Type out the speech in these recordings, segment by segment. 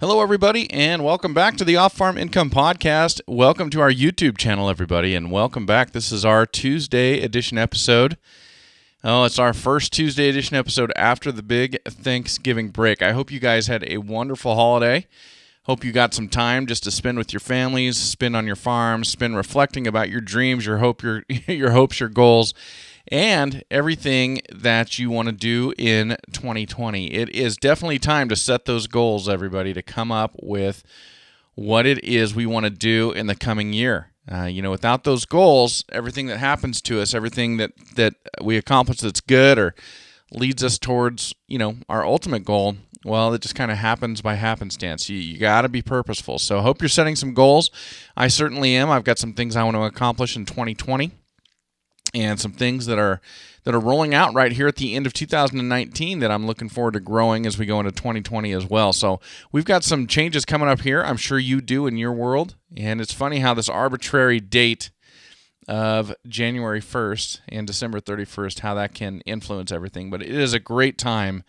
Hello, everybody, and welcome back to the Off-Farm Income Podcast. Welcome to our YouTube channel, everybody, and welcome back. This is our Tuesday edition episode. Oh, it's our first Tuesday edition episode after the big Thanksgiving break. I hope you guys had a wonderful holiday. Hope you got some time just to spend with your families, spend on your farms, spend reflecting about your dreams, your hopes, your goals, and everything that you want to do in 2020. It is definitely time to set those goals, everybody, to come up with what it is we want to do in the coming year. Without those goals, everything that happens to us, everything that we accomplish that's good or leads us towards, our ultimate goal, well, it just kind of happens by happenstance. You got to be purposeful. So I hope you're setting some goals. I certainly am. I've got some things I want to accomplish in 2020 and some things that are rolling out right here at the end of 2019 that I'm looking forward to growing as we go into 2020 as well. So we've got some changes coming up here. I'm sure you do in your world. And it's funny how this arbitrary date of January 1st and December 31st, how that can influence everything. But it is a great time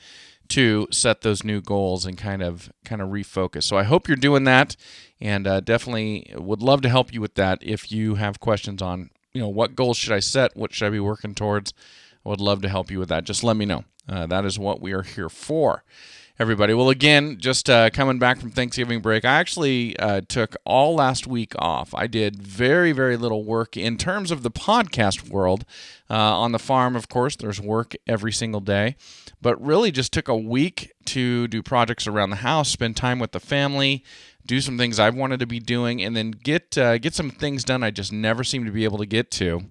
to set those new goals and kind of refocus. So I hope you're doing that, and definitely would love to help you with that. If you have questions on, what goals should I set, what should I be working towards, I would love to help you with that. Just let me know. That is what we are here for, everybody. Well, again, just coming back from Thanksgiving break, I actually took all last week off. I did very, very little work in terms of the podcast world. On the farm, of course, there's work every single day, but really just took a week to do projects around the house, spend time with the family, do some things I've wanted to be doing, and then get some things done I just never seem to be able to get to.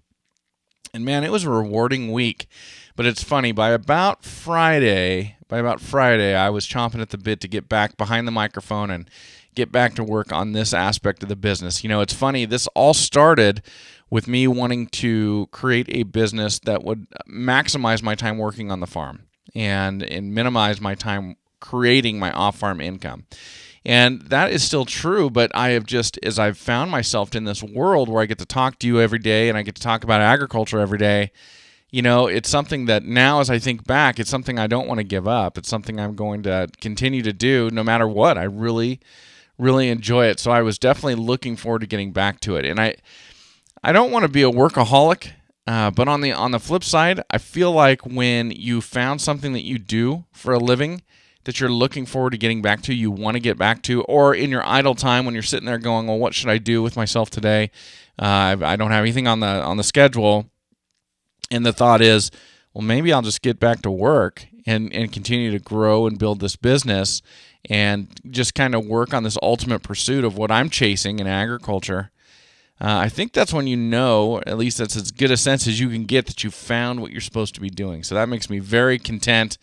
And man, it was a rewarding week. But it's funny, by about Friday, I was chomping at the bit to get back behind the microphone and get back to work on this aspect of the business. It's funny, this all started with me wanting to create a business that would maximize my time working on the farm and minimize my time creating my off-farm income. And that is still true, but I have just, as I've found myself in this world where I get to talk to you every day and I get to talk about agriculture every day, it's something that now as I think back, it's something I don't want to give up. It's something I'm going to continue to do no matter what. I really, really enjoy it. So I was definitely looking forward to getting back to it. And I don't want to be a workaholic, but on the flip side, I feel like when you found something that you do for a living that you're looking forward to getting back to, you want to get back to, or in your idle time when you're sitting there going, well, what should I do with myself today? I don't have anything on the schedule. And the thought is, well, maybe I'll just get back to work and continue to grow and build this business and just kind of work on this ultimate pursuit of what I'm chasing in agriculture. I think that's when at least that's as good a sense as you can get that you found what you're supposed to be doing. So that makes me very content,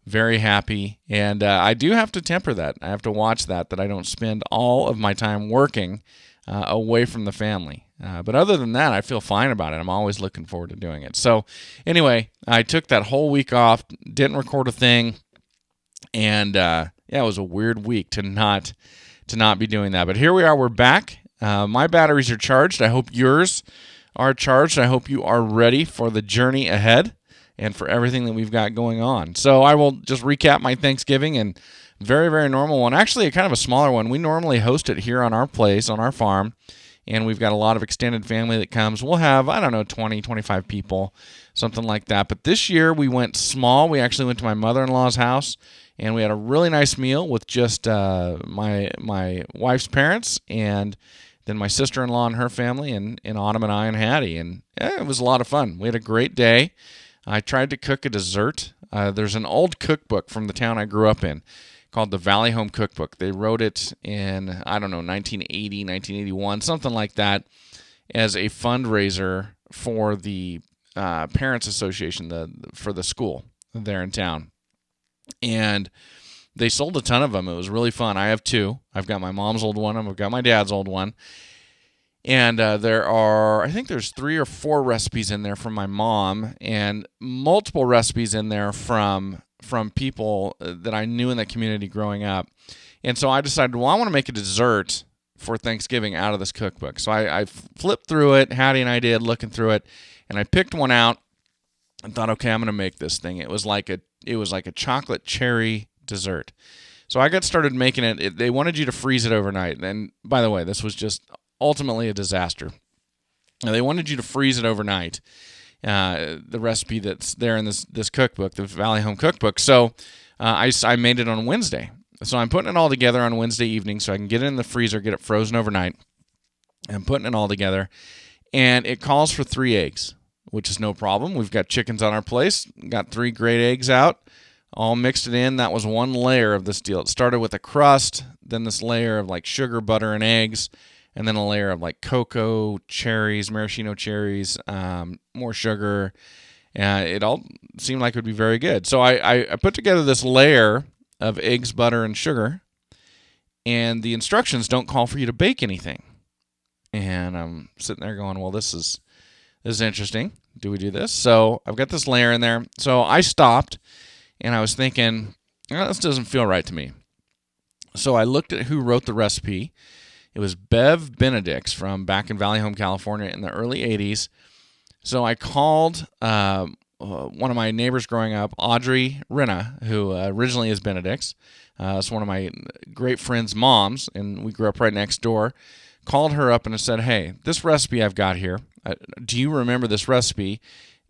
very happy, and I do have to temper that. I have to watch that I don't spend all of my time working away from the family. But other than that, I feel fine about it. I'm always looking forward to doing it. So anyway, I took that whole week off, didn't record a thing, and it was a weird week to not be doing that. But here we are. We're back. My batteries are charged. I hope yours are charged. I hope you are ready for the journey ahead and for everything that we've got going on. So I will just recap my Thanksgiving, and very, very normal one. Actually, a kind of a smaller one. We normally host it here on our place, on our farm, and we've got a lot of extended family that comes. We'll have, 20, 25 people, something like that. But this year we went small. We actually went to my mother-in-law's house, and we had a really nice meal with just my wife's parents, and then my sister-in-law and her family, and Autumn and I and Hattie. And it was a lot of fun. We had a great day. I tried to cook a dessert. There's an old cookbook from the town I grew up in called the Valley Home Cookbook. They wrote it in, 1980, 1981, something like that, as a fundraiser for the Parents Association, for the school there in town. And they sold a ton of them. It was really fun. I have two. I've got my mom's old one, and I've got my dad's old one. And there's 3 or 4 recipes in there from my mom, and multiple recipes in there from people that I knew in the community growing up. And so I decided, well, I want to make a dessert for Thanksgiving out of this cookbook. So I flipped through it, Hattie and I did, looking through it, and I picked one out and thought, okay, I'm going to make this thing. It was like a chocolate cherry dessert. So I got started making it. They wanted you to freeze it overnight. And by the way, this was just ultimately a disaster. They wanted you to freeze it overnight, the recipe that's there in this cookbook, the Valley Home Cookbook. So I made it on Wednesday. So I'm putting it all together on Wednesday evening so I can get it in the freezer, get it frozen overnight. I'm putting it all together, and it calls for 3 eggs, which is no problem. We've got chickens on our place, got 3 great eggs out, all mixed it in. That was one layer of this deal. It started with a crust, then this layer of like sugar, butter, and eggs, and then a layer of like cocoa, cherries, maraschino cherries, more sugar. It all seemed like it would be very good. So I put together this layer of eggs, butter, and sugar, and the instructions don't call for you to bake anything. And I'm sitting there going, well, this is interesting. Do we do this? So I've got this layer in there. So I stopped, and I was thinking, oh, this doesn't feel right to me. So I looked at who wrote the recipe. It was Bev Benedict's from back in Valley Home, California in the early 80s. So I called one of my neighbors growing up, Audrey Rinna, who originally is Benedict's. It's one of my great friend's moms, and we grew up right next door. Called her up and I said, hey, this recipe I've got here, do you remember this recipe?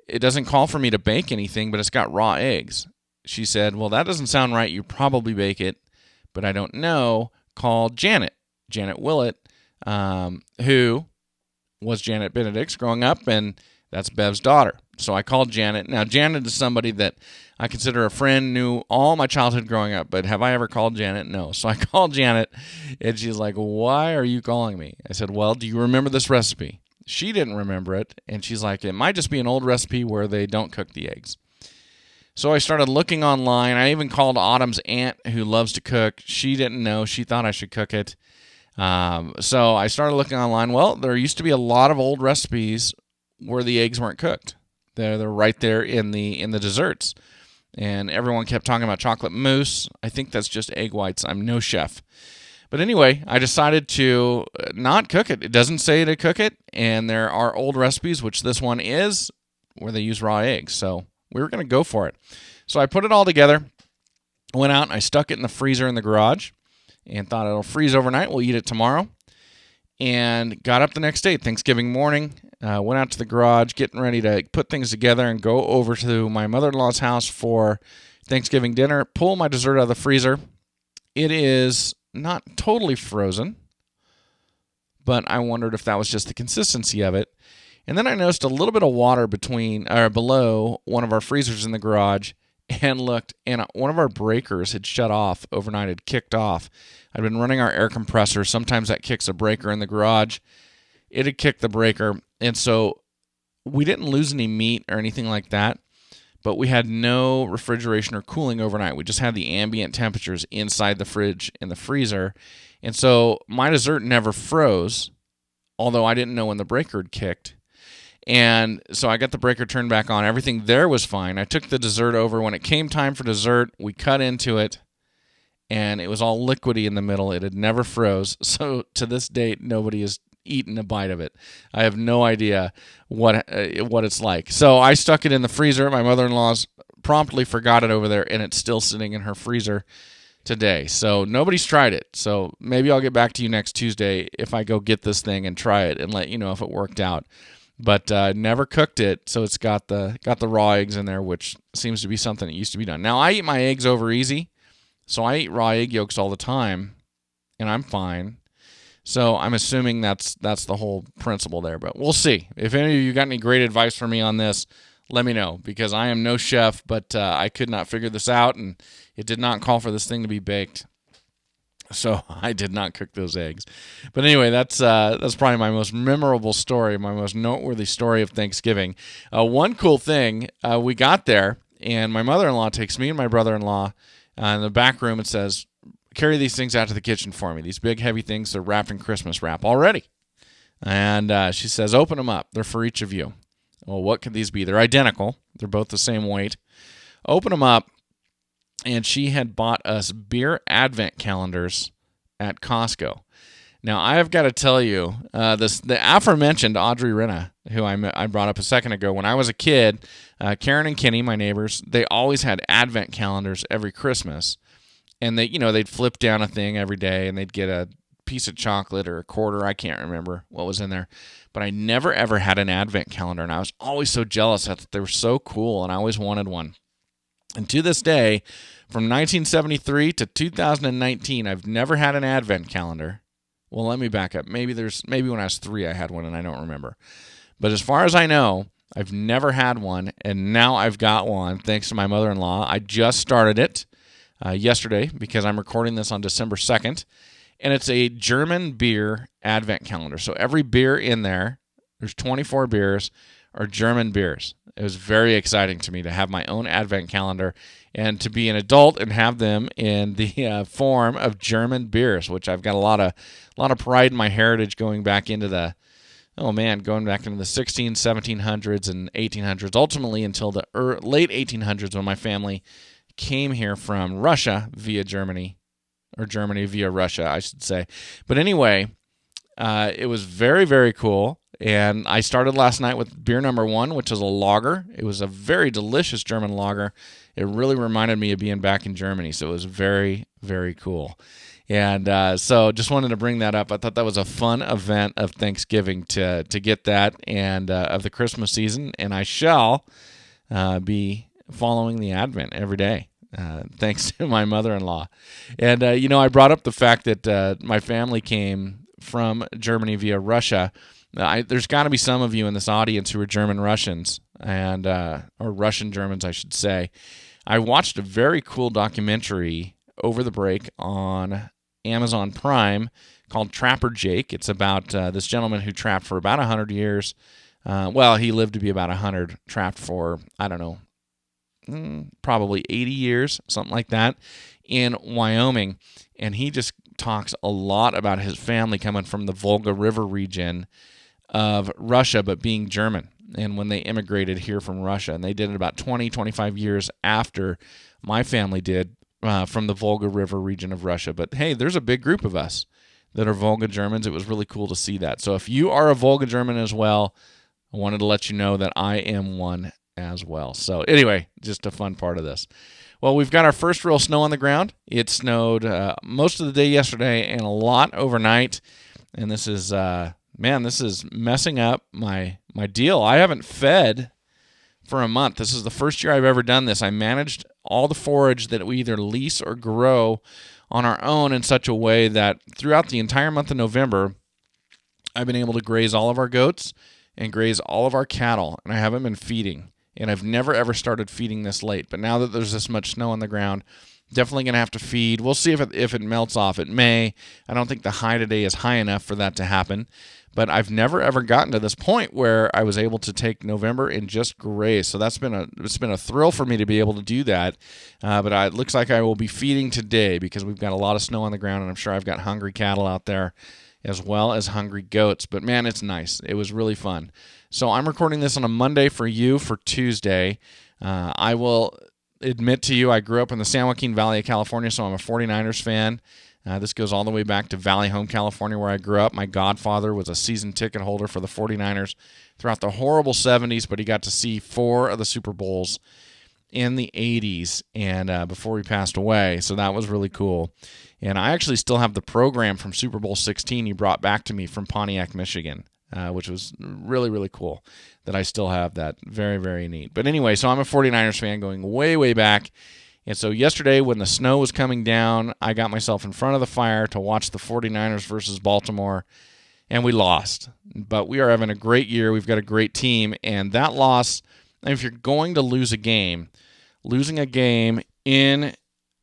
It doesn't call for me to bake anything, but it's got raw eggs. She said, well, that doesn't sound right. You probably bake it, but I don't know. Call Janet Willett, who was Janet Benedict's growing up, and that's Bev's daughter. So I called Janet. Now, Janet is somebody that I consider a friend, knew all my childhood growing up, but have I ever called Janet? No. So I called Janet, and she's like, why are you calling me? I said, well, do you remember this recipe? She didn't remember it, and she's like, it might just be an old recipe where they don't cook the eggs. So I started looking online. I even called Autumn's aunt, who loves to cook. She didn't know. She thought I should cook it. So I started looking online. Well, there used to be a lot of old recipes where the eggs weren't cooked. They're right there in the desserts. And everyone kept talking about chocolate mousse. I think that's just egg whites. I'm no chef. But anyway, I decided to not cook it. It doesn't say to cook it. And there are old recipes, which this one is, where they use raw eggs. So we were going to go for it. So I put it all together, went out, and I stuck it in the freezer in the garage and thought it'll freeze overnight. We'll eat it tomorrow. And got up the next day, Thanksgiving morning, went out to the garage, getting ready to put things together and go over to my mother-in-law's house for Thanksgiving dinner, pull my dessert out of the freezer. It is not totally frozen, but I wondered if that was just the consistency of it. And then I noticed a little bit of water below one of our freezers in the garage, and looked, and one of our breakers had shut off overnight, had kicked off. I'd been running our air compressor. Sometimes that kicks a breaker in the garage. It had kicked the breaker, and so we didn't lose any meat or anything like that, but we had no refrigeration or cooling overnight. We just had the ambient temperatures inside the fridge and the freezer, and so my dessert never froze, although I didn't know when the breaker had kicked. And so I got the breaker turned back on. Everything there was fine. I took the dessert over. When it came time for dessert, we cut into it, and it was all liquidy in the middle. It had never froze. So to this date, nobody has eaten a bite of it. I have no idea what it's like. So I stuck it in the freezer. My mother-in-law's promptly forgot it over there, and it's still sitting in her freezer today. So nobody's tried it. So maybe I'll get back to you next Tuesday if I go get this thing and try it and let you know if it worked out. But never cooked it, so it's got the raw eggs in there, which seems to be something that used to be done. Now, I eat my eggs over easy, so I eat raw egg yolks all the time, and I'm fine. So I'm assuming that's the whole principle there, but we'll see. If any of you got any great advice for me on this, let me know, because I am no chef, but I could not figure this out, and it did not call for this thing to be baked. So I did not cook those eggs. But anyway, that's probably my most memorable story, my most noteworthy story of Thanksgiving. One cool thing, we got there, and my mother-in-law takes me and my brother-in-law in the back room and says, carry these things out to the kitchen for me. These big, heavy things, they're wrapped in Christmas wrap already. And she says, open them up. They're for each of you. Well, what could these be? They're identical. They're both the same weight. Open them up. And she had bought us beer advent calendars at Costco. Now, I have got to tell you, the aforementioned Audrey Rinna, who I brought up a second ago, when I was a kid, Karen and Kenny, my neighbors, they always had advent calendars every Christmas. and they'd flip down a thing every day, and they'd get a piece of chocolate or a quarter. I can't remember what was in there, but I never ever had an advent calendar, and I was always so jealous. I thought they were so cool, and I always wanted one. And to this day, from 1973 to 2019, I've never had an advent calendar. Well, let me back up. Maybe when I was 3 I had one, and I don't remember. But as far as I know, I've never had one, and now I've got one thanks to my mother-in-law. I just started it yesterday because I'm recording this on December 2nd, and it's a German beer advent calendar. So every beer in there's 24 beers, are German beers. It was very exciting to me to have my own advent calendar and to be an adult and have them in the form of German beers, which I've got a lot of pride in my heritage going back into the 1600s, 1700s, and 1800s, ultimately until the late 1800s when my family came here from Russia via Germany, or Germany via Russia, I should say. But anyway, it was very, very cool. And I started last night with beer number 1, which is a lager. It was a very delicious German lager. It really reminded me of being back in Germany, so it was very, very cool. And so just wanted to bring that up. I thought that was a fun event of Thanksgiving to get that, and of the Christmas season. And I shall be following the Advent every day, thanks to my mother-in-law. And, I brought up the fact that my family came from Germany via Russia. There's got to be some of you in this audience who are German Russians, and or Russian Germans, I should say. I watched a very cool documentary over the break on Amazon Prime called Trapper Jake. It's about this gentleman who trapped for about 100 years. He lived to be about 100, trapped for, I don't know, probably 80 years, something like that, in Wyoming. And he just talks a lot about his family coming from the Volga River region of Russia, but being German, and when they immigrated here from Russia. And they did it about 20, 25 years after my family did, from the Volga River region of Russia. But hey, there's a big group of us that are Volga Germans. It was really cool to see that. So if you are a Volga German as well, I wanted to let you know that I am one as well. So anyway, just a fun part of this. Well, we've got our first real snow on the ground. It snowed most of the day yesterday and a lot overnight. And this is messing up my deal. I haven't fed for a month. This is the first year I've ever done this. I managed all the forage that we either lease or grow on our own in such a way that throughout the entire month of November, I've been able to graze all of our goats and graze all of our cattle, and I haven't been feeding. And I've never, ever started feeding this late. But now that there's this much snow on the ground, definitely going to have to feed. We'll see if it melts off. It may. I don't think the high today is high enough for that to happen. But I've never, ever gotten to this point where I was able to take November and just graze. So it's been a thrill for me to be able to do that. But it looks like I will be feeding today because we've got a lot of snow on the ground, and I'm sure I've got hungry cattle out there as well as hungry goats. But man, it's nice. It was really fun. So I'm recording this on a Monday for you for Tuesday. I will admit to you, I grew up in the San Joaquin Valley of California, so I'm a 49ers fan. This goes all the way back to Valley Home, California, where I grew up. My godfather was a season ticket holder for the 49ers throughout the horrible 70s, but he got to see 4 of the Super Bowls in the 80s and before he passed away, so that was really cool. And I actually still have the program from Super Bowl 16 he brought back to me from Pontiac, Michigan, which was really, really cool that I still have that. Very, very neat. But anyway, so I'm a 49ers fan going way, way back. And so yesterday when the snow was coming down, I got myself in front of the fire to watch the 49ers versus Baltimore, and we lost. But we are having a great year. We've got a great team, and that loss, if you're going to lose a game, losing a game in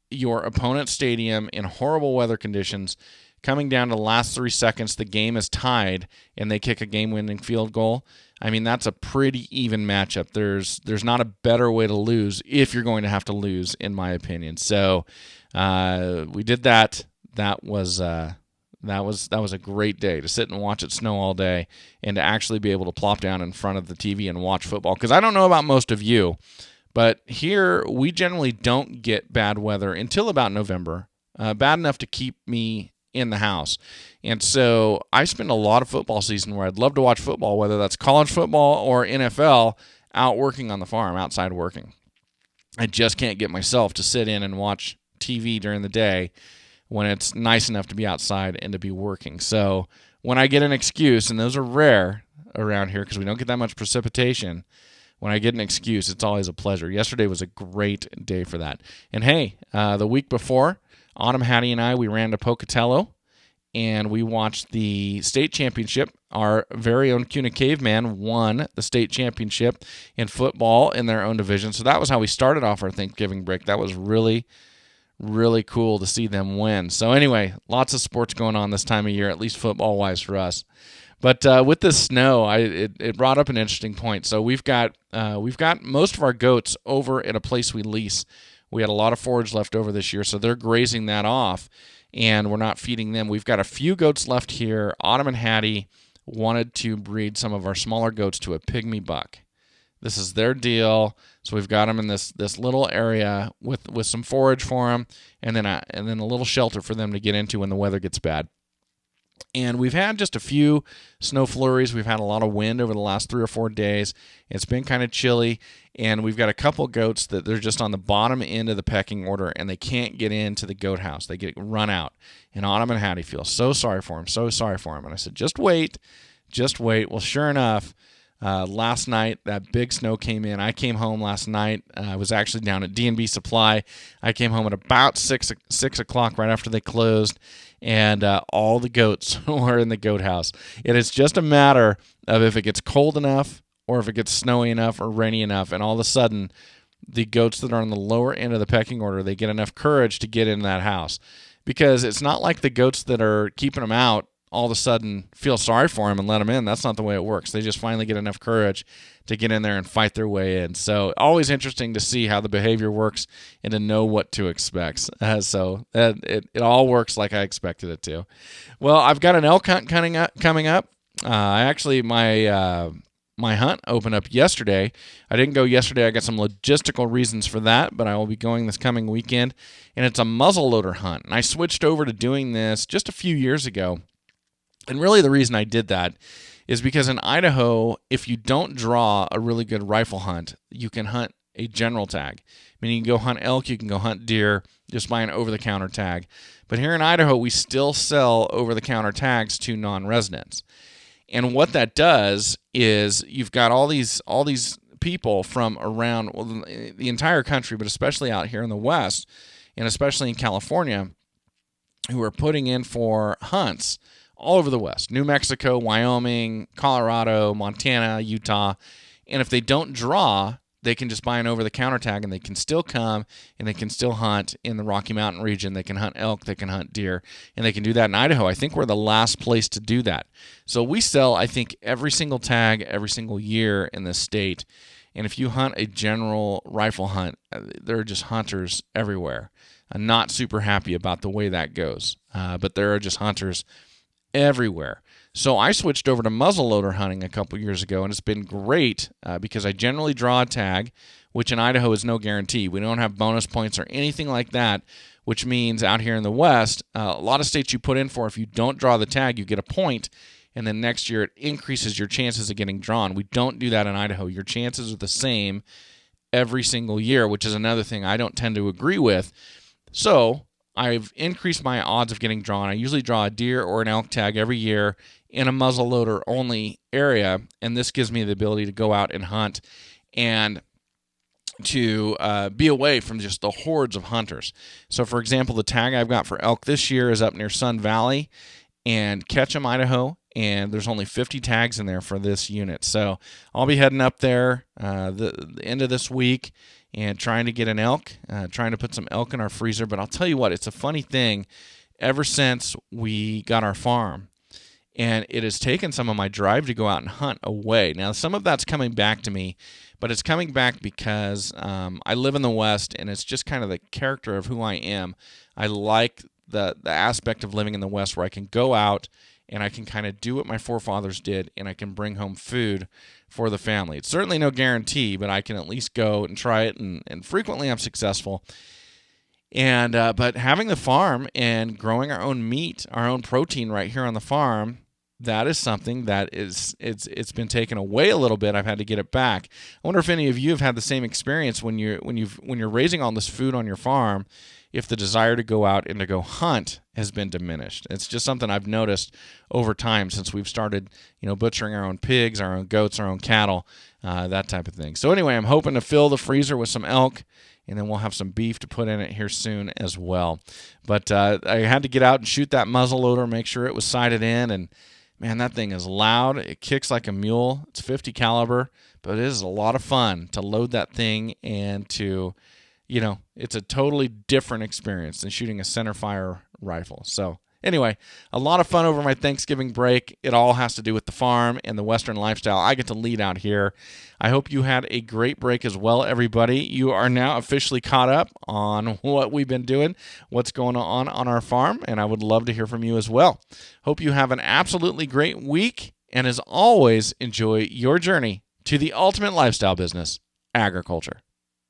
your opponent's stadium in horrible weather conditions, coming down to the last 3 seconds, the game is tied, and they kick a game-winning field goal. I mean, that's a pretty even matchup. There's not a better way to lose if you're going to have to lose, in my opinion. So we did that. That was a great day to sit and watch it snow all day and to actually be able to plop down in front of the TV and watch football. Because I don't know about most of you, but here we generally don't get bad weather until about November, bad enough to keep me in the house. And so I spend a lot of football season where I'd love to watch football, whether that's college football or NFL, out working on the farm, outside working. I just can't get myself to sit in and watch TV during the day when it's nice enough to be outside and to be working. So when I get an excuse, and those are rare around here because we don't get that much precipitation, when I get an excuse, it's always a pleasure. Yesterday was a great day for that. And hey, the week before, Autumn, Hattie, and I, we ran to Pocatello, and we watched the state championship. Our very own Kuna Kavemen won the state championship in football in their own division. So that was how we started off our Thanksgiving break. That was really, really cool to see them win. So anyway, lots of sports going on this time of year, at least football-wise for us. But with the snow, it brought up an interesting point. So we've got most of our goats over at a place we lease. We had a lot of forage left over this year, so they're grazing that off, and we're not feeding them. We've got a few goats left here. Autumn and Hattie wanted to breed some of our smaller goats to a pygmy buck. This is their deal. So we've got them in this little area with some forage for them, and then a little shelter for them to get into when the weather gets bad. And we've had just a few snow flurries. We've had a lot of wind over the last 3 or 4 days. It's been kind of chilly, and we've got a couple goats that they're just on the bottom end of the pecking order, and they can't get into the goat house. They get run out. And Autumn and Hattie feel so sorry for him, so sorry for him. And I said, just wait. Well, sure enough, last night, that big snow came in. I came home last night. I was actually down at D&B Supply. I came home at about 6 o'clock right after they closed, and all the goats were in the goat house. It is just a matter of if it gets cold enough or if it gets snowy enough or rainy enough, and all of a sudden, the goats that are on the lower end of the pecking order, they get enough courage to get in that house. Because it's not like the goats that are keeping them out all of a sudden feel sorry for him and let him in. That's not the way it works. They just finally get enough courage to get in there and fight their way in. So always interesting to see how the behavior works and to know what to expect. It all works like I expected it to. Well, I've got an elk hunt coming up. My hunt opened up yesterday. I didn't go yesterday. I got some logistical reasons for that, but I will be going this coming weekend. And it's a muzzleloader hunt. And I switched over to doing this just a few years ago. And really the reason I did that is because in Idaho, if you don't draw a really good rifle hunt, you can hunt a general tag. Meaning you can go hunt elk, you can go hunt deer, just buy an over-the-counter tag. But here in Idaho, we still sell over-the-counter tags to non-residents. And what that does is you've got all these people from around the entire country, but especially out here in the West, and especially in California, who are putting in for hunts all over the West, New Mexico, Wyoming, Colorado, Montana, Utah. And if they don't draw, they can just buy an over-the-counter tag, and they can still come, and they can still hunt in the Rocky Mountain region. They can hunt elk, they can hunt deer, and they can do that in Idaho. I think we're the last place to do that. So we sell, I think, every single tag every single year in this state. And if you hunt a general rifle hunt, there are just hunters everywhere. I'm not super happy about the way that goes, but there are just hunters everywhere. So I switched over to muzzleloader hunting a couple years ago, and it's been great because I generally draw a tag, which in Idaho is no guarantee. We don't have bonus points or anything like that, which means out here in the West, a lot of states you put in for, if you don't draw the tag, you get a point, and then next year it increases your chances of getting drawn. We don't do that in Idaho. Your chances are the same every single year, which is another thing I don't tend to agree with. So I've increased my odds of getting drawn. I usually draw a deer or an elk tag every year in a muzzleloader only area, and this gives me the ability to go out and hunt and to be away from just the hordes of hunters. So, for example, the tag I've got for elk this year is up near Sun Valley and Ketchum, Idaho, and there's only 50 tags in there for this unit. So I'll be heading up there the end of this week and trying to get an elk, trying to put some elk in our freezer. But I'll tell you what, it's a funny thing. Ever since we got our farm, and it has taken some of my drive to go out and hunt away. Now, some of that's coming back to me, but it's coming back because I live in the West, and it's just kind of the character of who I am. I like the aspect of living in the West where I can go out and I can kind of do what my forefathers did, and I can bring home food for the family. It's certainly no guarantee, but I can at least go and try it, and frequently I'm successful. And but having the farm and growing our own meat, our own protein right here on the farm, that is something that it's been taken away a little bit. I've had to get it back. I wonder if any of you have had the same experience when you're raising all this food on your farm, if the desire to go out and to go hunt has been diminished. It's just something I've noticed over time since we've started, butchering our own pigs, our own goats, our own cattle, that type of thing. So anyway, I'm hoping to fill the freezer with some elk, and then we'll have some beef to put in it here soon as well. But I had to get out and shoot that muzzle loader, make sure it was sighted in, and man, that thing is loud. It kicks like a mule. It's 50 caliber, but it is a lot of fun to load that thing and to, it's a totally different experience than shooting a centerfire rifle. So anyway, a lot of fun over my Thanksgiving break. It all has to do with the farm and the Western lifestyle I get to lead out here. I hope you had a great break as well, everybody. You are now officially caught up on what we've been doing, what's going on our farm, and I would love to hear from you as well. Hope you have an absolutely great week, and as always, enjoy your journey to the ultimate lifestyle business, agriculture.